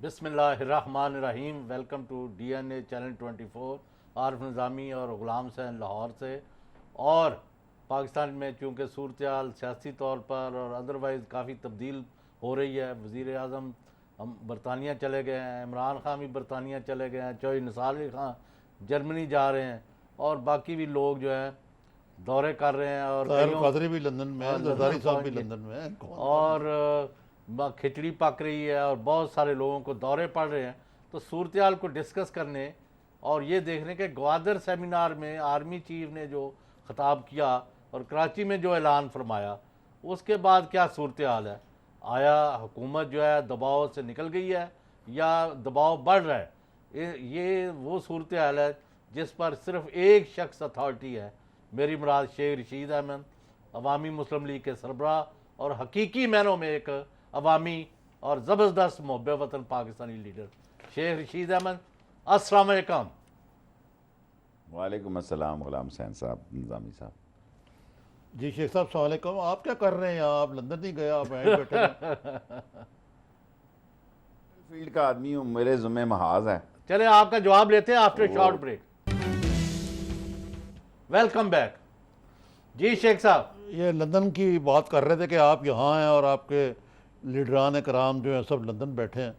بسم اللہ الرحمن الرحیم. Welcome to D N A channel 24. Arif Nizami اور غلام حسین لاہور سے. اور پاکستان میں چونکہ صورتحال سیاسی طور پر اور ادروائز کافی تبدیل ہو رہی ہے. وزیر اعظم ہم برطانیہ چلے گئے ہیں, عمران خان بھی برطانیہ چلے گئے ہیں, چوہے نثار علی خان جرمنی جا رہے ہیں, اور باقی بھی لوگ جو ہیں دورے کر رہے ہیں. اور طاہر القادری بھی لندن میں ہیں, زرداری صاحب بھی لندن میں ہیں, اور کھچڑی پک رہی ہے اور بہت سارے لوگوں کو دورے پڑ رہے ہیں. تو صورتحال کو ڈسکس کرنے اور یہ دیکھنے کہ گوادر سیمینار میں آرمی چیف نے جو خطاب کیا اور کراچی میں جو اعلان فرمایا, اس کے بعد کیا صورتحال ہے. آیا حکومت جو ہے دباؤ سے نکل گئی ہے یا دباؤ بڑھ رہا ہے. یہ وہ صورتحال ہے جس پر صرف ایک شخص اتھارٹی ہے, میری مراد شیخ رشید احمد, عوامی مسلم لیگ کے سربراہ اور حقیقی معنوں میں ایک عوامی اور زبردست محب وطن پاکستانی لیڈر شیخ رشید احمد. السلام علیکم. وعلیکم السلام غلام حسین صاحب, نظامی صاحب. جی شیخ صاحب السلام علیکم. آپ کیا کر رہے ہیں یہاں؟ آپ لندن نہیں گئے, آپ یہیں بیٹھے ہیں. فیلڈ کا آدمی ہوں, میرے ذمہ محاذ ہے. چلے آپ کا جواب لیتے ہیں after short break. Welcome back. جی شیخ صاحب, یہ لندن کی بات کر رہے تھے کہ آپ یہاں ہیں اور آپ کے لیڈران کرام جو ہیں سب لندن بیٹھے ہیں,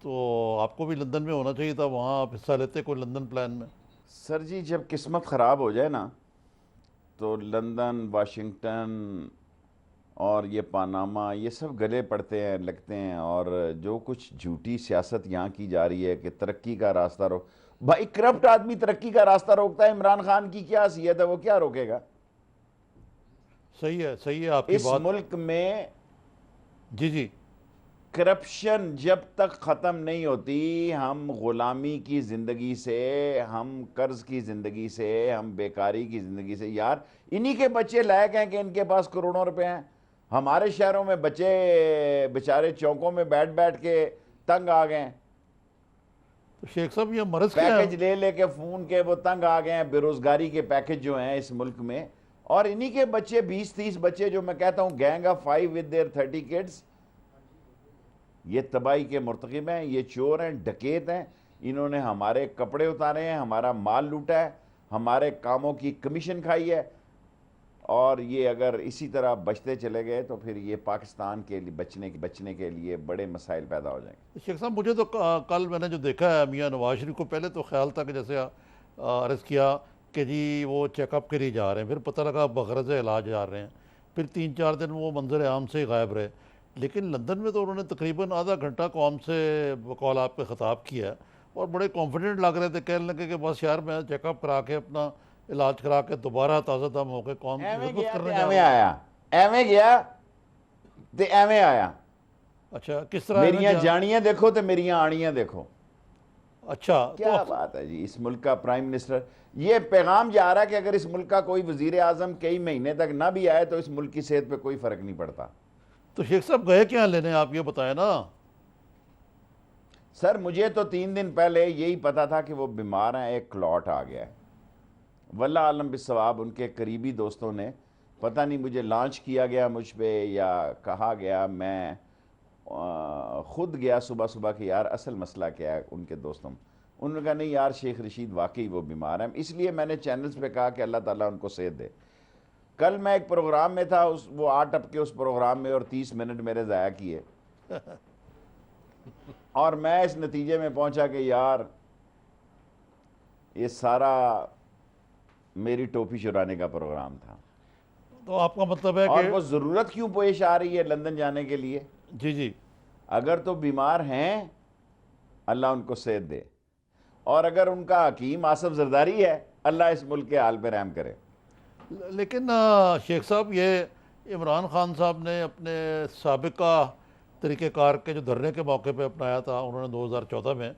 تو آپ کو بھی لندن میں ہونا چاہیے تھا, وہاں آپ حصہ لیتے کوئی لندن پلان میں. سر جی, جب قسمت خراب ہو جائے نا تو لندن, واشنگٹن اور یہ پاناما یہ سب گلے پڑتے ہیں, لگتے ہیں. اور جو کچھ جھوٹی سیاست یہاں کی جا رہی ہے کہ ترقی کا راستہ بھائی کرپٹ آدمی ترقی کا راستہ روکتا ہے. عمران خان کی کیا حیثیت ہے, وہ کیا روکے گا؟ صحیح ہے آپ کی اس بات. ملک میں جی کرپشن جب تک ختم نہیں ہوتی, ہم غلامی کی زندگی سے, ہم قرض کی زندگی سے, ہم بیکاری کی زندگی سے. یار انہی کے بچے لائق ہیں کہ ان کے پاس کروڑوں روپے ہیں. ہمارے شہروں میں بچے بیچارے چوکوں میں بیٹھ بیٹھ کے تنگ آ گئے ہیں. تو شیخ صاحب یہ مرض کیا ہے؟ پیکج لے لے کے فون کے وہ تنگ آ گئے ہیں. بے روزگاری کے پیکج جو ہیں اس ملک میں, اور انہی کے بچے 20-30 بچے جو میں کہتا ہوں gang of 5 with their 30 kids, یہ تباہی کے مرتکب ہیں, یہ چور ہیں, ڈکیت ہیں. انہوں نے ہمارے کپڑے اتارے ہیں, ہمارا مال لوٹا ہے, ہمارے کاموں کی کمیشن کھائی ہے. اور یہ اگر اسی طرح بچتے چلے گئے تو پھر یہ پاکستان کے لیے بچنے کے لیے بڑے مسائل پیدا ہو جائیں گے. شیخ صاحب مجھے تو کل میں نے جو دیکھا ہے میاں نواز شریف کو, پہلے تو خیال تھا کہ جیسے عرض کیا کہ جی وہ چیک اپ کے لیے جا رہے ہیں, پھر پتہ لگا بغرض علاج جا رہے ہیں, پھر 3-4 دن وہ منظر عام سے ہی غائب رہے. لیکن لندن میں تو انہوں نے تقریباً آدھا گھنٹہ قوم سے بقول آپ کے خطاب کیا ہے, اور بڑے کانفیڈنٹ لگ رہے تھے. کہنے لگے کہ بس یار میں چیک اپ کرا کے اپنا علاج کرا کے دوبارہ تازہ دم ہو کے قوم کی خدمت کرنے جا رہا ہوں. ایویں گیا تے ایویں آیا. اچھا کس طرح میریاں جانیاں دیکھو تے میریاں آڑیاں دیکھو. اچھا کیا بات ہے جی. اس ملک کا پرائم منسٹر, یہ پیغام جا رہا ہے کہ اگر اس ملک کا کوئی وزیر اعظم کئی مہینے تک نہ بھی آئے تو اس ملک کی صحت پہ کوئی فرق نہیں پڑتا. تو شیخ صاحب گئے کیا لینے, آپ یہ بتائیں نا. سر مجھے تو 3 دن پہلے یہی پتا تھا کہ وہ بیمار ہیں, ایک کلاٹ آ گیا ہے. واللہ عالم بالصواب, ان کے قریبی دوستوں نے پتہ نہیں مجھے لانچ کیا گیا مجھ پہ یا کہا گیا, میں خود گیا صبح کہ یار اصل مسئلہ کیا ہے. ان کے دوستوں انہوں نے کہا نہیں یار شیخ رشید واقعی وہ بیمار ہیں. اس لیے میں نے چینلز پہ کہا کہ اللہ تعالیٰ ان کو صحت دے. کل میں ایک پروگرام میں تھا, وہ آ ٹپ کے اس پروگرام میں اور 30 منٹ میرے ضائع کیے. اور میں اس نتیجے میں پہنچا کہ یار یہ سارا میری ٹوپی چرانے کا پروگرام تھا. تو آپ کا مطلب ہے اور کہ وہ ضرورت کیوں پیش آ رہی ہے لندن جانے کے لیے؟ جی اگر تو بیمار ہیں اللہ ان کو صحت دے, اور اگر ان کا حکیم آصف زرداری ہے اللہ اس ملک کے حال پہ رحم کرے. لیکن شیخ صاحب یہ عمران خان صاحب نے اپنے سابقہ طریقہ کار کے جو دھرنے کے موقع پہ اپنایا تھا انہوں نے 2014 میں,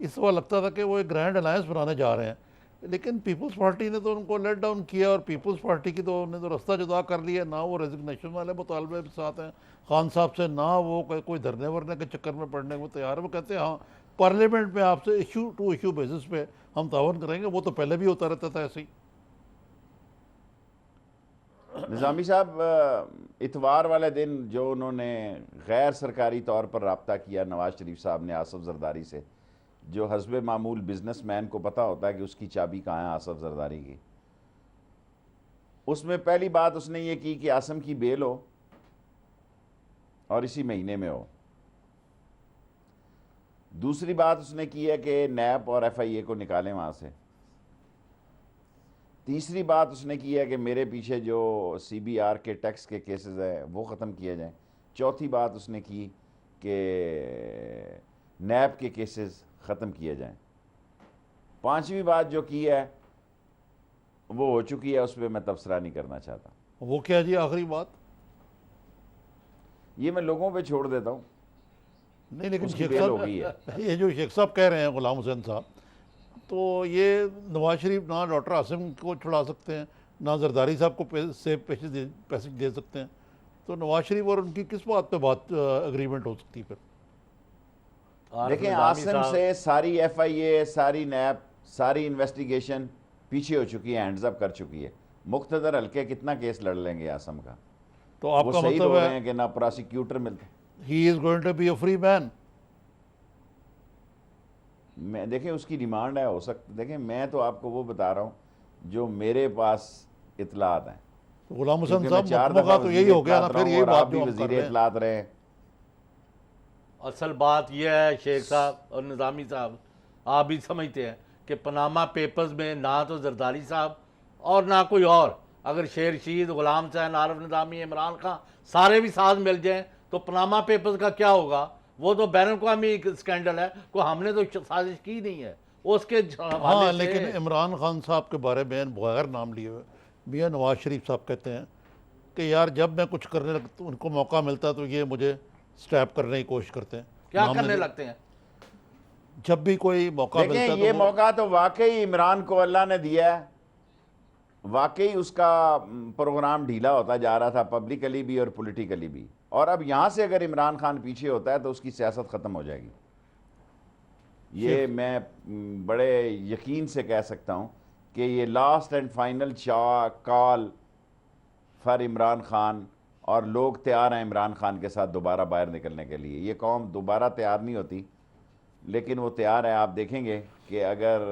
اس وقت لگتا تھا کہ وہ ایک گرینڈ الائنس بنانے جا رہے ہیں. لیکن پیپلز پارٹی نے تو ان کو لیٹ ڈاؤن کیا, اور پیپلز پارٹی کی تو انہوں نے تو رستہ جدا کر لیا. نہ وہ ریزگنیشن والے مطالبے کے ساتھ ہیں خان صاحب سے, نہ وہ کوئی دھرنے ورنے کے چکر میں پڑنے کو تیار ہے. وہ کہتے ہیں ہاں پارلیمنٹ میں آپ سے ایشو ٹو ایشو بیسس پہ ہم تعاون کریں گے. وہ تو پہلے بھی ہوتا رہتا تھا ایسے ہی. نظامی صاحب اتوار والے دن جو انہوں نے غیر سرکاری طور پر رابطہ کیا نواز شریف صاحب نے آصف زرداری سے، جو حسب معمول بزنس مین کو پتہ ہوتا ہے کہ اس کی چابی کہاں ہے آصف زرداری کی، اس میں پہلی بات اس نے یہ کی کہ عاصم کی بیل ہو اور اسی مہینے میں ہو۔ دوسری بات اس نے کی ہے کہ نیب اور ایف آئی اے کو نکالیں وہاں سے۔ تیسری بات اس نے کی ہے کہ میرے پیچھے جو سی بی آر کے ٹیکس کے کیسز ہیں وہ ختم کیے جائیں۔ چوتھی بات اس نے کی کہ نیب کے کیسز ختم کیے جائیں۔ پانچویں بات جو کی ہے وہ ہو چکی ہے، اس پہ میں تبصرہ نہیں کرنا چاہتا۔ وہ کیا جی آخری بات؟ یہ میں لوگوں پہ چھوڑ دیتا ہوں۔ نہیں لیکن اس کی شیخ بیل ہو گئی صاحب یہ جو شیخ صاحب کہہ رہے ہیں غلام حسین صاحب، تو یہ نواز شریف نہ ڈاکٹر عاصم کو چھڑا سکتے ہیں نہ زرداری صاحب کو پیسے دے سکتے ہیں، تو نواز شریف اور ان کی کس بات پہ اگریمنٹ ہو سکتی ہے پھر؟ دیکھیں عاصم سے ساری ایف آئی اے، ساری نیب، ساری انویسٹیگیشن پیچھے ہو چکی ہے، ہینڈز اپ کر چکی ہے۔ مقتدر حلقے کتنا کیس لڑ لیں گے عاصم کا؟ تو آپ وہ کا صحیح مطلب ہو رہے ہے ہیں کہ نہ پراسیکیوٹر ملتے۔ He is going to be a free man? میں دیکھیں اس کی ڈیمانڈ ہے، ہو سکتا، دیکھیں میں تو آپ کو وہ بتا رہا ہوں جو میرے پاس اطلاعات ہیں۔ غلام حسین کیونکہ میں صاحب چار مکمل دفعہ کا تو یہی ہو گیا نا، وزیر پھر اطلاعات یہی رہا ہوں اور بات آپ بھی جو ہم کر وزیر رہے ہیں۔ اطلاعات رہے ہیں۔ اصل بات یہ ہے شیخ صاحب اور نظامی صاحب، آپ بھی سمجھتے ہیں کہ پناما پیپرز میں نہ تو زرداری صاحب اور نہ کوئی اور، اگر شیر رشید، غلام حسین، عارف نظامی، عمران خان سارے بھی ساتھ مل جائیں تو پناما پیپرز کا کیا ہوگا؟ وہ تو بین الاقوامی اسکینڈل ہے، کو ہم نے تو سازش کی نہیں ہے اس کے ہاں حوالے لیکن سے۔ عمران خان صاحب کے بارے میں بغیر نام لیے ہوئے میاں نواز شریف صاحب کہتے ہیں کہ یار جب میں کچھ کرنے لگتا تو ان کو موقع ملتا تو یہ مجھے سٹیپ کرنے کی کوشش کرتے ہیں۔ کیا نام کرنے نہیں- لگتے ہیں؟ جب بھی کوئی موقع ملتا دیکھیں تو یہ وہ- موقع تو واقعی عمران کو اللہ نے دیا ہے، واقعی اس کا پروگرام ڈھیلا ہوتا جا رہا تھا پبلکلی بھی اور پولیٹیکلی بھی، اور اب یہاں سے اگر عمران خان پیچھے ہوتا ہے تو اس کی سیاست ختم ہو جائے گی۔ یہ میں بڑے یقین سے کہہ سکتا ہوں کہ یہ last and final call for Imran Khan, اور لوگ تیار ہیں عمران خان کے ساتھ دوبارہ باہر نکلنے کے لیے۔ یہ قوم دوبارہ تیار نہیں ہوتی لیکن وہ تیار ہے، آپ دیکھیں گے کہ اگر،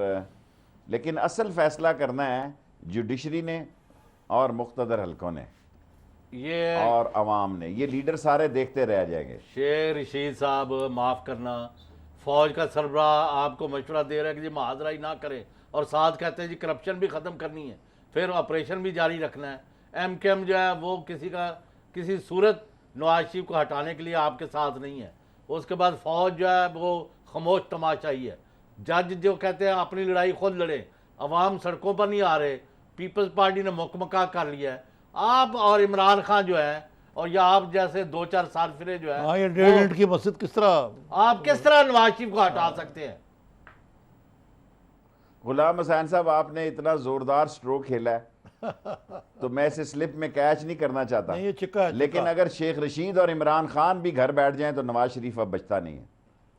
لیکن اصل فیصلہ کرنا ہے جوڈیشری نے اور مقتدر حلقوں نے یہ اور عوام نے، یہ لیڈر سارے دیکھتے رہ جائیں گے۔ شیر رشید صاحب معاف کرنا، فوج کا سربراہ آپ کو مشورہ دے رہا ہے کہ جی محاذرہ ہی نہ کریں، اور ساتھ کہتے ہیں جی کرپشن بھی ختم کرنی ہے، پھر آپریشن بھی جاری رکھنا ہے۔ ایم کے ایم جو ہے وہ کسی صورت نواز شریف کو ہٹانے کے لیے آپ کے ساتھ نہیں ہے۔ اس کے بعد فوج جو ہے وہ خاموش تماشائی ہے۔ جج جو کہتے ہیں اپنی لڑائی خود لڑیں، عوام سڑکوں پر نہیں آ رہے، پیپلز پارٹی نے مکمکا کر لیا ہے۔ آپ اور عمران خان جو ہے اور یا آپ جیسے دو چار سال پھرے جو ہے، ہاں یہ 1.5 اینٹ کی مسجد کس طرح؟ آپ کس طرح نواز شریف کو ہٹا سکتے ہیں؟ غلام حسین صاحب آپ نے اتنا زوردار سٹروک کھیلا ہے تو میں اسے سلپ میں کیچ نہیں کرنا چاہتا، نہیں یہ چکا ہے، لیکن چکا۔ اگر شیخ رشید اور عمران خان بھی گھر بیٹھ جائیں تو نواز شریف اب بچتا نہیں ہے۔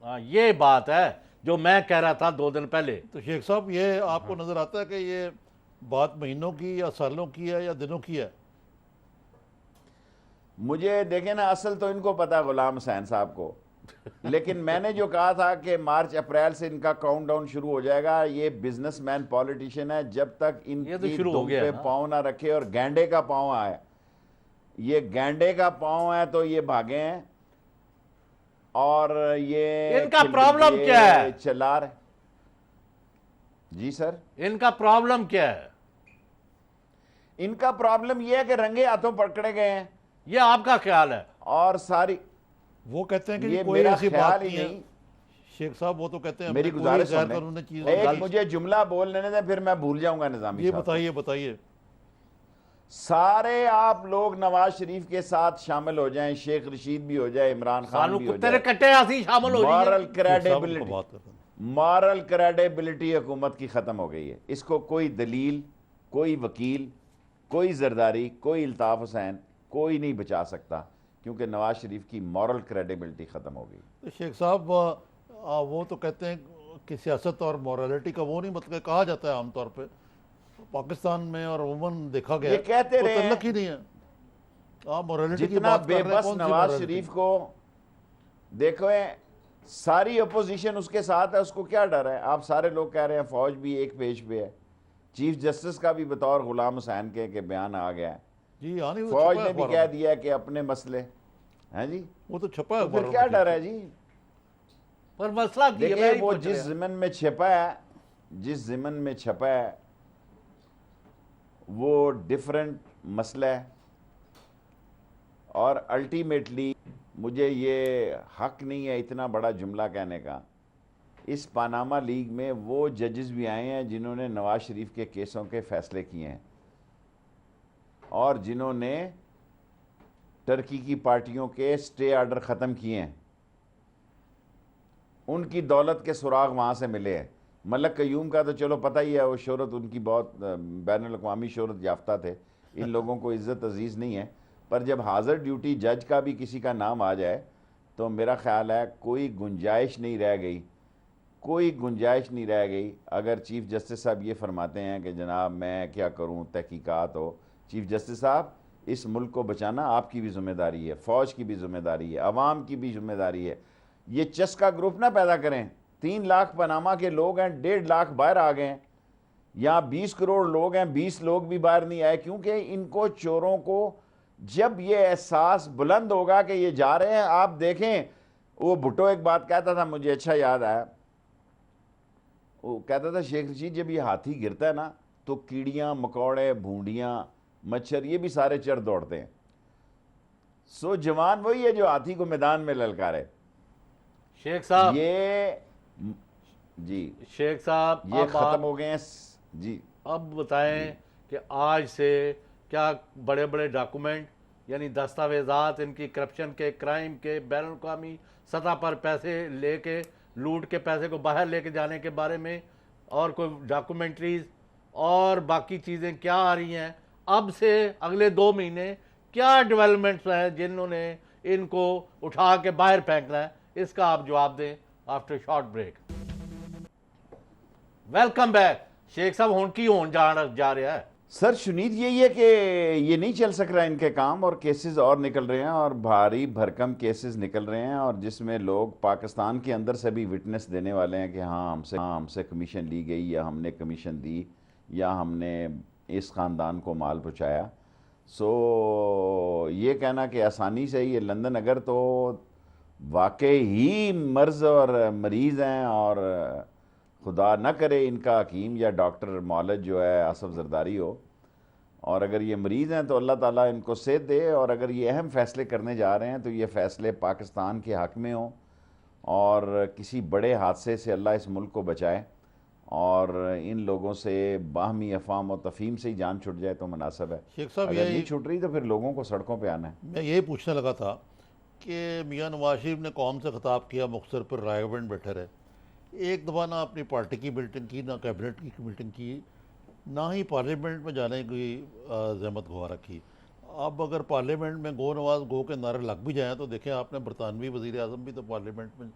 ہاں یہ بات ہے جو میں کہہ رہا تھا 2 دن پہلے۔ تو شیخ صاحب یہ آپ کو نظر آتا ہے کہ یہ بات مہینوں کی یا سالوں کی ہے یا دنوں کی ہے؟ مجھے دیکھیں نا، اصل تو ان کو پتا غلام حسین صاحب کو، لیکن میں نے جو کہا تھا کہ مارچ اپریل سے ان کا کاؤنٹ ڈاؤن شروع ہو جائے گا۔ یہ بزنس مین پولیٹیشین ہے، جب تک ان یہ تو کی شروع ہو دم گیا پہ نا۔ پاؤں نہ رکھے، اور گینڈے کا پاؤں آئے، یہ گینڈے کا پاؤں ہے تو یہ بھاگے ہیں، اور یہ ان کا پرابلم کیا ہے؟ چلا رہے۔ جی سر، ان کا پرابلم کیا ہے؟ ان کا پرابلم یہ ہے کہ رنگے ہاتھوں پکڑے گئے ہیں، یہ آپ کا خیال ہے؟ اور ساری، وہ کہتے ہیں کہ یہ کوئی میرا ایسی خیال بات ہی نہیں ہے نہیں۔ شیخ صاحب، وہ تو کہتے ہیں میری ہم نے گزارش کوئی غیر سن قانونی چیز لیں، ایک غلط- مجھے جملہ بول لینے دیں پھر میں بھول جاؤں گا نظامی یہ صاحب۔ بتائیے سارے آپ لوگ نواز شریف کے ساتھ شامل ہو جائیں، شیخ رشید بھی ہو جائے، عمران خان سانو بھی ہو کتے جائے، نے کٹے آسی شامل ہو مارل جائیے۔ شیخ صاحب کو کریڈیبلٹی، بات کرتے ہیں۔ مارل کریڈیبلٹی حکومت کی ختم ہو گئی ہے۔ اس کو کوئی دلیل، کوئی وکیل، کوئی زرداری، کوئی الطاف حسین، کوئی نہیں بچا سکتا، کیونکہ نواز شریف کی مارل کریڈیبلٹی ختم ہو گئی۔ تو شیخ صاحب وہ تو کہتے ہیں کہ سیاست اور مورالٹی کا وہ نہیں مطلب کہا جاتا ہے عام طور پہ پاکستان میں، اور عموماً دیکھا گیا یہ کہتے وہ رہے ہیں۔ تعلق ہی نہیں ہے۔ آپ morality کی جتنا بات بے کر رہے ہیں، بس کون سی نواز morality؟ شریف کو دیکھو، ساری اپوزیشن اس کے ساتھ ہے، اس کو کیا ڈر ہے؟ آپ سارے لوگ کہہ رہے ہیں فوج بھی ایک پیج پہ ہے، چیف جسٹس کا بھی بطور غلام حسین کے بیان آ گیا ہے، جی ہاں، نہیں وہ فوج چھپا ہے نے بھی اخباروں کہہ میں، دیا کہ اپنے مسئلے ہیں جی، وہ تو چھپا ہے تو پھر اخباروں کیا میں ڈر چیف۔ ہے جی؟ پر مسئلہ کی ہے، میں دیکھیں ہی وہ پوچھ جس رہا ہوں۔ ضمن میں چھپا ہے، جس ضمن میں چھپا ہے وہ ڈیفرنٹ مسئلہ ہے، اور الٹیمیٹلی مجھے یہ حق نہیں ہے اتنا بڑا جملہ کہنے کا، اس پاناما لیگ میں وہ ججز بھی آئے ہیں جنہوں نے نواز شریف کے کیسوں کے فیصلے کیے ہیں، اور جنہوں نے ٹرکی کی پارٹیوں کے سٹے آرڈر ختم کیے ہیں، ان کی دولت کے سراغ وہاں سے ملے ہیں۔ ملک قیوم کا تو چلو پتہ ہی ہے، وہ شہرت ان کی بہت بین الاقوامی شہرت یافتہ تھے، ان لوگوں کو عزت عزیز نہیں ہے، پر جب حاضر ڈیوٹی جج کا بھی کسی کا نام آ جائے تو میرا خیال ہے کوئی گنجائش نہیں رہ گئی، کوئی گنجائش نہیں رہ گئی۔ اگر چیف جسٹس صاحب یہ فرماتے ہیں کہ جناب میں کیا کروں، تحقیقات ہو، چیف جسٹس صاحب اس ملک کو بچانا آپ کی بھی ذمہ داری ہے، فوج کی بھی ذمہ داری ہے، عوام کی بھی ذمہ داری ہے۔ یہ چسکا گروپ نہ پیدا کریں، 3 لاکھ پاناما کے لوگ ہیں، 1.5 لاکھ باہر آ گئے ہیں، یہاں 20 کروڑ لوگ ہیں، 20 لوگ بھی باہر نہیں آئے، کیونکہ ان کو چوروں کو جب یہ احساس بلند ہوگا کہ یہ جا رہے ہیں۔ آپ دیکھیں وہ بھٹو ایک بات کہتا تھا، مجھے اچھا یاد آیا، وہ کہتا تھا شیخ رشید جب یہ ہاتھی گرتا ہے نا تو کیڑیاں مکوڑے بھونڈیاں مچھر یہ بھی سارے چڑھ دوڑتے ہیں، سو جوان وہی ہے جو ہاتھی کو میدان میں للکارے۔ شیخ صاحب، یہ جی شیخ صاحب یہ اب آپ ختم ہو گئے ہیں جی۔ اب بتائیں کہ آج سے کیا بڑے بڑے ڈاکومنٹ یعنی دستاویزات ان کی کرپشن کے، کرائم کے، بین الاقوامی سطح پر پیسے لے کے، لوٹ کے پیسے کو باہر لے کے جانے کے بارے میں، اور کوئی ڈاکومنٹریز اور باقی چیزیں کیا آ رہی ہیں اب سے اگلے 2 مہینے؟ کیا ڈیولپمنٹس ہیں جنہوں نے ان کو اٹھا کے باہر پھینکنا ہے؟ اس کا آپ جواب دیں after short break. Welcome back شیخ صاحب، ہون کی ہون جا رہا ہے سر شنید یہی ہے کہ یہ نہیں چل سک رہا ان کے کام، اور کیسز اور نکل رہے ہیں، اور بھاری بھرکم کیسز نکل رہے ہیں، اور جس میں لوگ پاکستان کے اندر سے بھی وٹنس دینے والے ہیں کہ ہاں ہم سے کمیشن لی گئی، یا ہم نے کمیشن دی، یا ہم نے اس خاندان کو مال پہنچایا۔ سو یہ کہنا کہ آسانی سے یہ لندن اگر تو واقعی ہی مرض اور مریض ہیں، اور خدا نہ کرے ان کا حکیم یا ڈاکٹر معالج جو ہے آصف زرداری ہو، اور اگر یہ مریض ہیں تو اللہ تعالیٰ ان کو صحت دے، اور اگر یہ اہم فیصلے کرنے جا رہے ہیں تو یہ فیصلے پاکستان کے حق میں ہوں، اور کسی بڑے حادثے سے اللہ اس ملک کو بچائے، اور ان لوگوں سے باہمی افہام و تفہیم سے ہی جان چھٹ جائے تو مناسب ہے۔ شیخ صاحب اگر نہیں چھٹ رہی تو پھر لوگوں کو سڑکوں پہ آنا ہے۔ میں یہی پوچھنے لگا تھا کہ میاں نواز شریف نے قوم سے خطاب کیا، مختصر پر رائے گنج بیٹھے رہے، ایک دفعہ نہ اپنی پارٹی کی میٹنگ کی، نہ کیبنٹ کی میٹنگ کی، نہ ہی پارلیمنٹ میں جانے کی زحمت گوارہ کی۔ اب اگر پارلیمنٹ میں گو نواز گو کے نعرے لگ بھی جائیں تو دیکھیں آپ نے برطانوی وزیر اعظم بھی تو پارلیمنٹ میں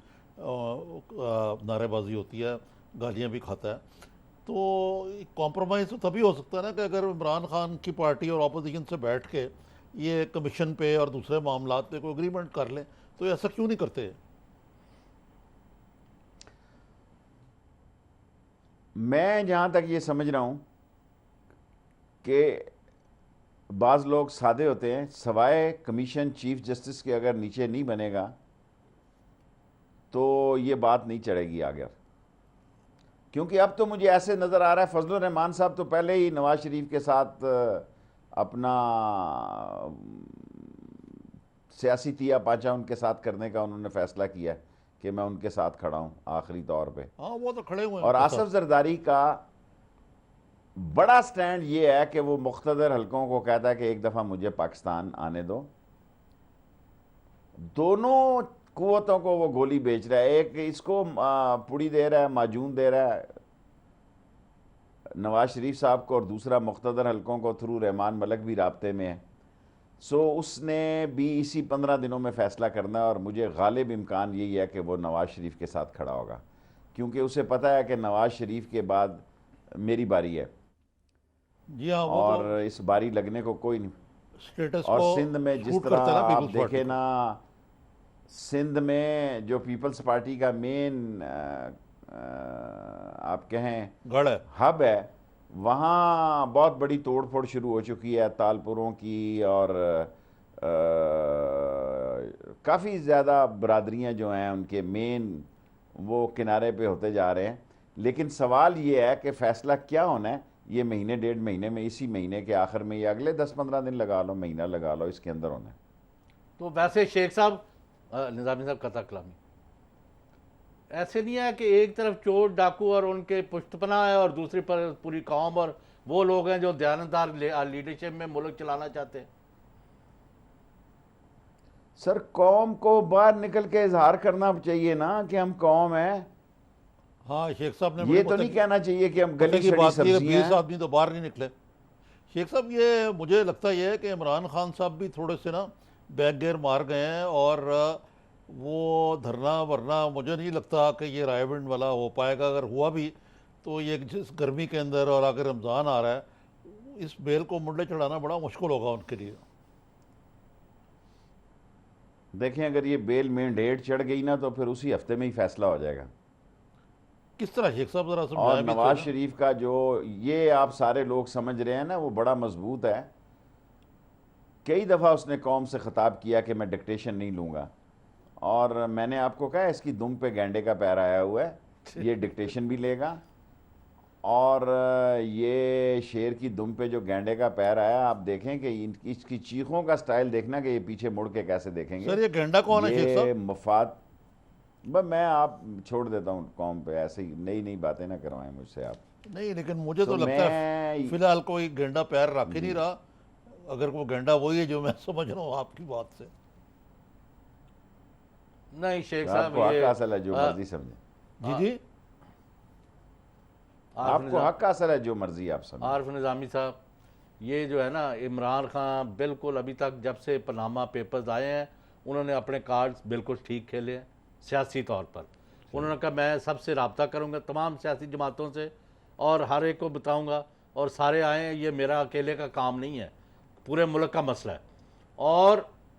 نعرے بازی ہوتی ہے، گالیاں بھی کھاتا ہے، تو کمپرومائز تو تبھی ہو سکتا ہے نا کہ اگر عمران خان کی پارٹی اور اپوزیشن سے بیٹھ کے یہ کمیشن پہ اور دوسرے معاملات پہ کوئی اگریمنٹ کر لیں، تو ایسا کیوں نہیں کرتے؟ میں جہاں تک یہ سمجھ رہا ہوں کہ بعض لوگ سادے ہوتے ہیں، سوائے کمیشن چیف جسٹس کے اگر نیچے نہیں بنے گا تو یہ بات نہیں چڑھے گی آگے، کیونکہ اب تو مجھے ایسے نظر آ رہا ہے فضل الرحمان صاحب تو پہلے ہی نواز شریف کے ساتھ اپنا سیاسی تیا پانچا ان کے ساتھ کرنے کا انہوں نے فیصلہ کیا ہے کہ میں ان کے ساتھ کھڑا ہوں آخری طور پہ۔ ہاں وہ تو کھڑے ہوئے ہیں اور ان کے ساتھ۔ آصف زرداری کا بڑا سٹینڈ یہ ہے کہ وہ مقتدر حلقوں کو کہتا ہے کہ ایک دفعہ مجھے پاکستان آنے دو۔ دونوں قوتوں کو وہ گولی بیچ رہا ہے، ایک اس کو پوڑی دے رہا ہے، معجون دے رہا ہے نواز شریف صاحب کو، اور دوسرا مقتدر حلقوں کو تھرو رحمان ملک بھی رابطے میں ہے۔ سو اس نے بھی اسی 15 دنوں میں فیصلہ کرنا ہے، اور مجھے غالب امکان یہی ہے کہ وہ نواز شریف کے ساتھ کھڑا ہوگا، کیونکہ اسے پتہ ہے کہ نواز شریف کے بعد میری باری ہے، جی ہاں وہ اور تو اس باری لگنے کو کوئی نہیں۔ اسٹیٹس اور کو سندھ میں جس سوٹ طرح کرتا ہے نا آپ پیپلز پارٹی دیکھیں کو۔ نا، سندھ میں جو پیپلز پارٹی کا مین آپ کہیں گڑھ ہے۔ ہب ہے، وہاں بہت بڑی توڑ پھوڑ شروع ہو چکی ہے تالپوروں کی، اور کافی زیادہ برادریاں جو ہیں ان کے مین وہ کنارے پہ ہوتے جا رہے ہیں۔ لیکن سوال یہ ہے کہ فیصلہ کیا ہونا ہے یہ مہینے ڈیڑھ مہینے میں، اسی مہینے کے آخر میں، یا اگلے 10-15 دن لگا لو، مہینہ لگا لو، اس کے اندر ہونا ہے۔ تو ویسے شیخ صاحب، نظامی صاحب قطع کلامی، ایسے نہیں ہے کہ ایک طرف چور ڈاکو اور ان کے پشت پناہ ہے اور دوسری پر پوری قوم اور وہ لوگ ہیں جو دیانتدار لیڈرشپ میں ملک چلانا چاہتے ہیں؟ سر قوم کو باہر نکل کے اظہار کرنا چاہیے نا کہ ہم قوم ہیں، ہاں شیخ صاحب نے یہ تو نہیں کہنا چاہیے کہ ہم گلی کی سڑی بات کی کہ سبزیاں 20 ہیں۔ آدمی تو باہر نہیں نکلے۔ شیخ صاحب یہ مجھے لگتا یہ ہے کہ عمران خان صاحب بھی تھوڑے سے نا بیک گیئر مار گئے ہیں، اور وہ دھرنا ورنا مجھے نہیں لگتا کہ یہ رائے ونڈ والا ہو پائے گا۔ اگر ہوا بھی تو یہ جس گرمی کے اندر اور اگر رمضان آ رہا ہے، اس بیل کو منڈے چڑھانا بڑا مشکل ہوگا ان کے لیے۔ دیکھیں اگر یہ بیل مین ڈیٹ چڑھ گئی نا تو پھر اسی ہفتے میں ہی فیصلہ ہو جائے گا۔ کس طرح شیخ صاحب ذرا اور سمجھائیں بھی تو نواز نا۔ شریف کا جو یہ آپ سارے لوگ سمجھ رہے ہیں نا وہ بڑا مضبوط ہے۔ کئی دفعہ اس نے قوم سے خطاب کیا کہ میں ڈکٹیشن نہیں لوں گا، اور میں نے آپ کو کہا اس کی دم پہ گینڈے کا پیر آیا ہوا ہے، یہ ڈکٹیشن بھی لے گا، اور یہ شیر کی دم پہ جو گینڈے کا پیر آیا، آپ دیکھیں کہ اس کی چیخوں کا سٹائل دیکھنا کہ یہ پیچھے مڑ کے کیسے دیکھیں گے۔ سر یہ گینڈا کون ہے شیخ یہ صاحب؟ مفاد بس میں آپ چھوڑ دیتا ہوں قوم پہ، ایسے ہی نئی باتیں نہ کروائیں مجھ سے آپ۔ نہیں لیکن مجھے تو تو لگتا ہے میں فی الحال کوئی گینڈا پیر رکھ ہی نہیں رہا، اگر وہ گینڈا وہی ہے جو میں سمجھ رہا ہوں آپ کی بات سے۔ نہیں شیخ آپ صاحب، کو حق یہ حاصل ہے جو مرضی سمجھیں، جی جی آپ کو حق حاصل ہے جو مرضی آپ سمجھیں۔ عارف نظامی صاحب، یہ جو ہے نا عمران خان بالکل ابھی تک جب سے پاناما پیپرز آئے ہیں انہوں نے اپنے کارڈز بالکل ٹھیک کھیلے ہیں سیاسی طور پر۔ انہوں نے کہا میں سب سے رابطہ کروں گا تمام سیاسی جماعتوں سے اور ہر ایک کو بتاؤں گا اور سارے آئیں، یہ میرا اکیلے کا کام نہیں ہے، پورے ملک کا مسئلہ ہے۔ اور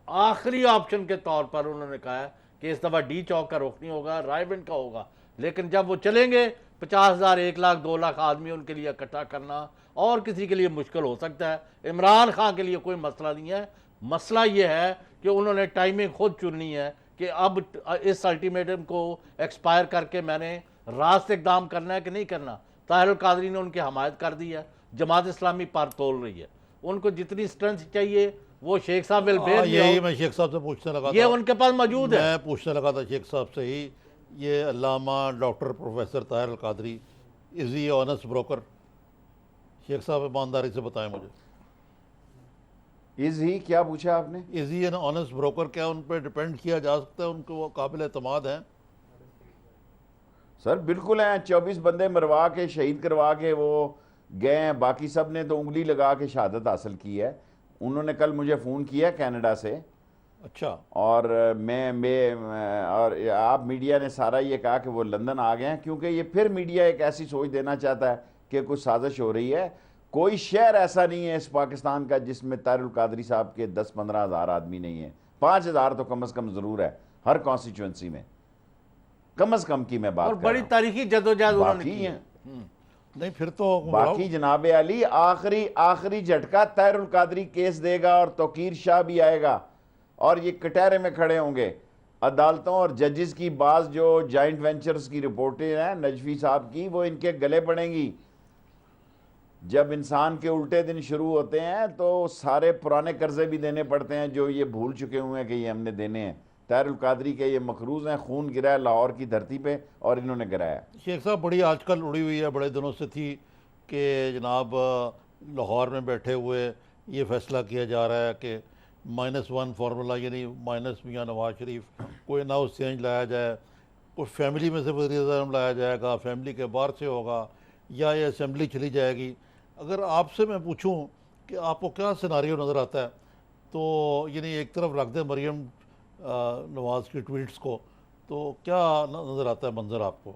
آخری آپشن کے طور پر انہوں نے کہا ہے کہ اس دفعہ ڈی چوک کا رخ نہیں ہوگا، رائے ونڈ کا ہوگا، لیکن جب وہ چلیں گے 50,000 1 لاکھ 2 لاکھ آدمی ان کے لیے اکٹھا کرنا اور کسی کے لیے مشکل ہو سکتا ہے۔ عمران خان کے لیے کوئی مسئلہ نہیں ہے، مسئلہ یہ ہے کہ انہوں نے ٹائمنگ خود چننی ہے کہ اب اس الٹیمیٹم کو ایکسپائر کر کے میں نے راست اقدام کرنا ہے کہ نہیں کرنا۔ طاہر القادری نے ان کی حمایت کر دی ہے، جماعت اسلامی پر تول رہی ہے، ان کو جتنی سٹرنتھ چاہیے وہ شیخ صاحب یہی میں شیخ صاحب سے پوچھنے لگا یہ تھا، ان کے پاس موجود ہے۔ میں پوچھنے لگا تھا شیخ صاحب سے ہی، یہ علامہ ڈاکٹر پروفیسر طاہر القادری از ہی آنسٹ بروکر؟ شیخ صاحب ایمانداری سے بتائیں مجھے، از ہی کیا پوچھا آپ نے؟ از ہی این آنسٹ بروکر؟ کیا ان پہ ڈیپینڈ کیا جا سکتا ہے؟ ان کو وہ قابل اعتماد ہیں؟ سر بالکل ہیں، 24 بندے مروا کے شہید کروا کے وہ گئے ہیں، باقی سب نے تو انگلی لگا کے شہادت حاصل کی ہے۔ انہوں نے کل مجھے فون کیا کینیڈا سے، اچھا، اور اور آپ میڈیا نے سارا یہ کہا کہ وہ لندن آ گئے ہیں، کیونکہ یہ پھر میڈیا ایک ایسی سوچ دینا چاہتا ہے کہ کچھ سازش ہو رہی ہے۔ کوئی شہر ایسا نہیں ہے اس پاکستان کا جس میں طاہر القادری صاحب کے 10-15 ہزار آدمی نہیں ہیں، 5,000 تو کم از کم ضرور ہے ہر کانسٹیچوئنسی میں، کم از کم کی میں بات اور کر رہا بڑی ہوں۔ تاریخی جدوجہد انہوں نے باقی کی ہے۔ ہیں، نہیں پھر تو باقی جناب علی آخری جھٹکا طاہر القادری کیس دے گا اور توقیر شاہ بھی آئے گا، اور یہ کٹہرے میں کھڑے ہوں گے۔ عدالتوں اور ججز کی بعض جو جائنٹ وینچرز کی رپورٹیں ہیں نجفی صاحب کی، وہ ان کے گلے پڑیں گی۔ جب انسان کے الٹے دن شروع ہوتے ہیں تو سارے پرانے قرضے بھی دینے پڑتے ہیں جو یہ بھول چکے ہوئے ہیں کہ یہ ہم نے دینے ہیں۔ طاہر القادری کے یہ مقروض ہیں، خون گرا ہے لاہور کی دھرتی پہ اور انہوں نے گرایا۔ شیخ صاحب بڑی آج کل اڑی ہوئی ہے، بڑے دنوں سے تھی کہ جناب لاہور میں بیٹھے ہوئے یہ فیصلہ کیا جا رہا ہے کہ -1 فارمولا، یعنی مائنس میاں نواز شریف، کوئی نہ چینج لایا جائے، کوئی فیملی میں سے وزیر اعظم لایا جائے گا، فیملی کے باہر سے ہوگا، یا یہ اسمبلی چلی جائے گی۔ اگر آپ سے میں پوچھوں کہ آپ کو کیا سیناریو نظر آتا ہے، تو یعنی ایک طرف رکھ دیں مریم نواز کی ٹویٹس کو، تو کیا نظر آتا ہے منظر آپ کو؟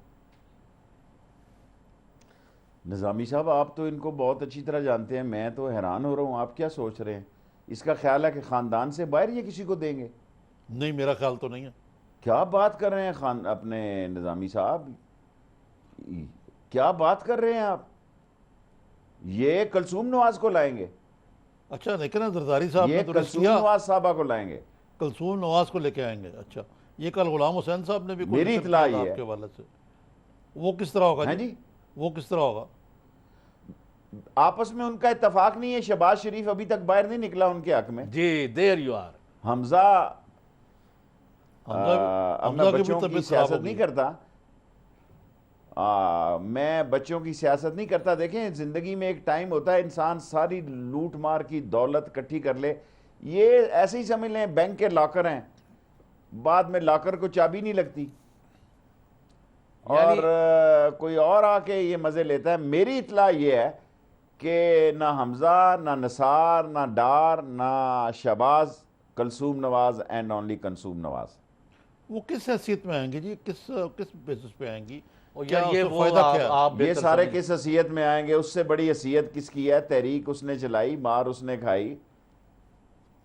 نظامی صاحب آپ تو ان کو بہت اچھی طرح جانتے ہیں، میں تو حیران ہو رہا ہوں آپ کیا سوچ رہے ہیں اس کا خیال ہے کہ خاندان سے باہر یہ کسی کو دیں گے؟ نہیں، میرا خیال تو نہیں ہے. کیا بات کر رہے ہیں اپنے نظامی صاحب، کیا بات کر رہے ہیں آپ؟ یہ کلثوم نواز کو لائیں گے؟ اچھا، لیکن زرداری صاحب نے یہ تو کلثوم کیا نواز صاحبہ کو لائیں گے؟ کلثوم نواز کو لے کے آئیں گے. اچھا، یہ کل غلام حسین صاحب نے بھی کوئی میری ذکر اطلاع کیا تھا یہ آپ ہے. کے حوالے سے. وہ کس طرح ہوگا ہاں جی؟ جی، وہ کس طرح ہوگا؟ آپس میں ان کا اتفاق نہیں ہے. شہباز شریف ابھی تک باہر نہیں نکلا ان کے حق میں. جی دیر یو آر. حمزہ اب میں حمزہ کی بھی بچوں کی طبیعت خراب سیاست ہوگی. نہیں کرتا، میں بچوں کی سیاست نہیں کرتا. دیکھیں زندگی میں ایک ٹائم ہوتا ہے انسان ساری لوٹ مار کی دولت اکٹھی کر لے. یہ ایسے ہی سمجھ لیں بینک کے لاکر ہیں، بعد میں لاکر کو چابی نہیں لگتی اور کوئی اور آ کے یہ مزے لیتا ہے. میری اطلاع یہ ہے کہ نہ حمزہ، نہ نثار، نہ ڈار، نہ شہباز، کلثوم نواز اینڈ اونلی کلثوم نواز. وہ کس حیثیت میں آئیں گے جی؟ کس بیسس پہ آئیں گی؟ کیا اس یہ سے وہ فائدہ کیا ہے؟ آپ یہ سارے کس حیثیت میں آئیں گے؟ اس سے بڑی حیثیت کس کی ہے؟ تحریک اس نے چلائی، مار اس نے کھائی،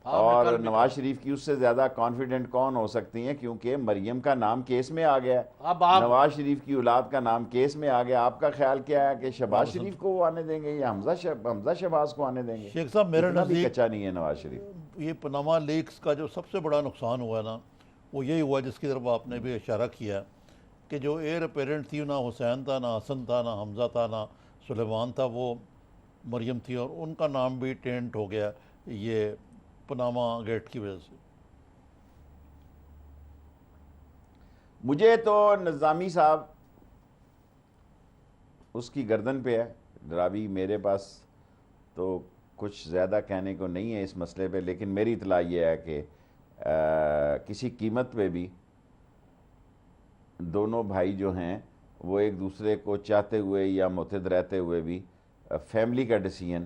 اور نواز شریف کی اس سے زیادہ کانفیڈنٹ کون ہو سکتی ہیں؟ کیونکہ مریم کا نام کیس میں آ گیا ہے، اب آپ نواز شریف کی اولاد کا نام کیس میں آ گیا. آپ کا خیال کیا ہے کہ شہباز شریف کو وہ آنے دیں گے یا حمزہ شہباز کو آنے دیں گے؟ شیخ صاحب میرے اتنا بھی نزدیک کچا نہیں ہے نواز شریف. یہ پاناما لیکس کا جو سب سے بڑا نقصان ہوا ہے نا، وہ یہی ہوا جس کی طرف آپ نے بھی اشارہ کیا ہے کہ جو ایئر اپیرنٹ تھی، نہ حسین تھا، نہ حسن تھا، نہ حمزہ تھا، نہ سلیمان تھا، وہ مریم تھی، اور ان کا نام بھی ٹینٹ ہو گیا یہ پاناما گیٹ کی وجہ سے. مجھے تو نظامی صاحب اس کی گردن پہ ہے. ڈراوی میرے پاس تو کچھ زیادہ کہنے کو نہیں ہے اس مسئلے پہ، لیکن میری اطلاع یہ ہے کہ کسی قیمت پہ بھی دونوں بھائی جو ہیں وہ ایک دوسرے کو چاہتے ہوئے یا متحد رہتے ہوئے بھی فیملی کا ڈیسیژن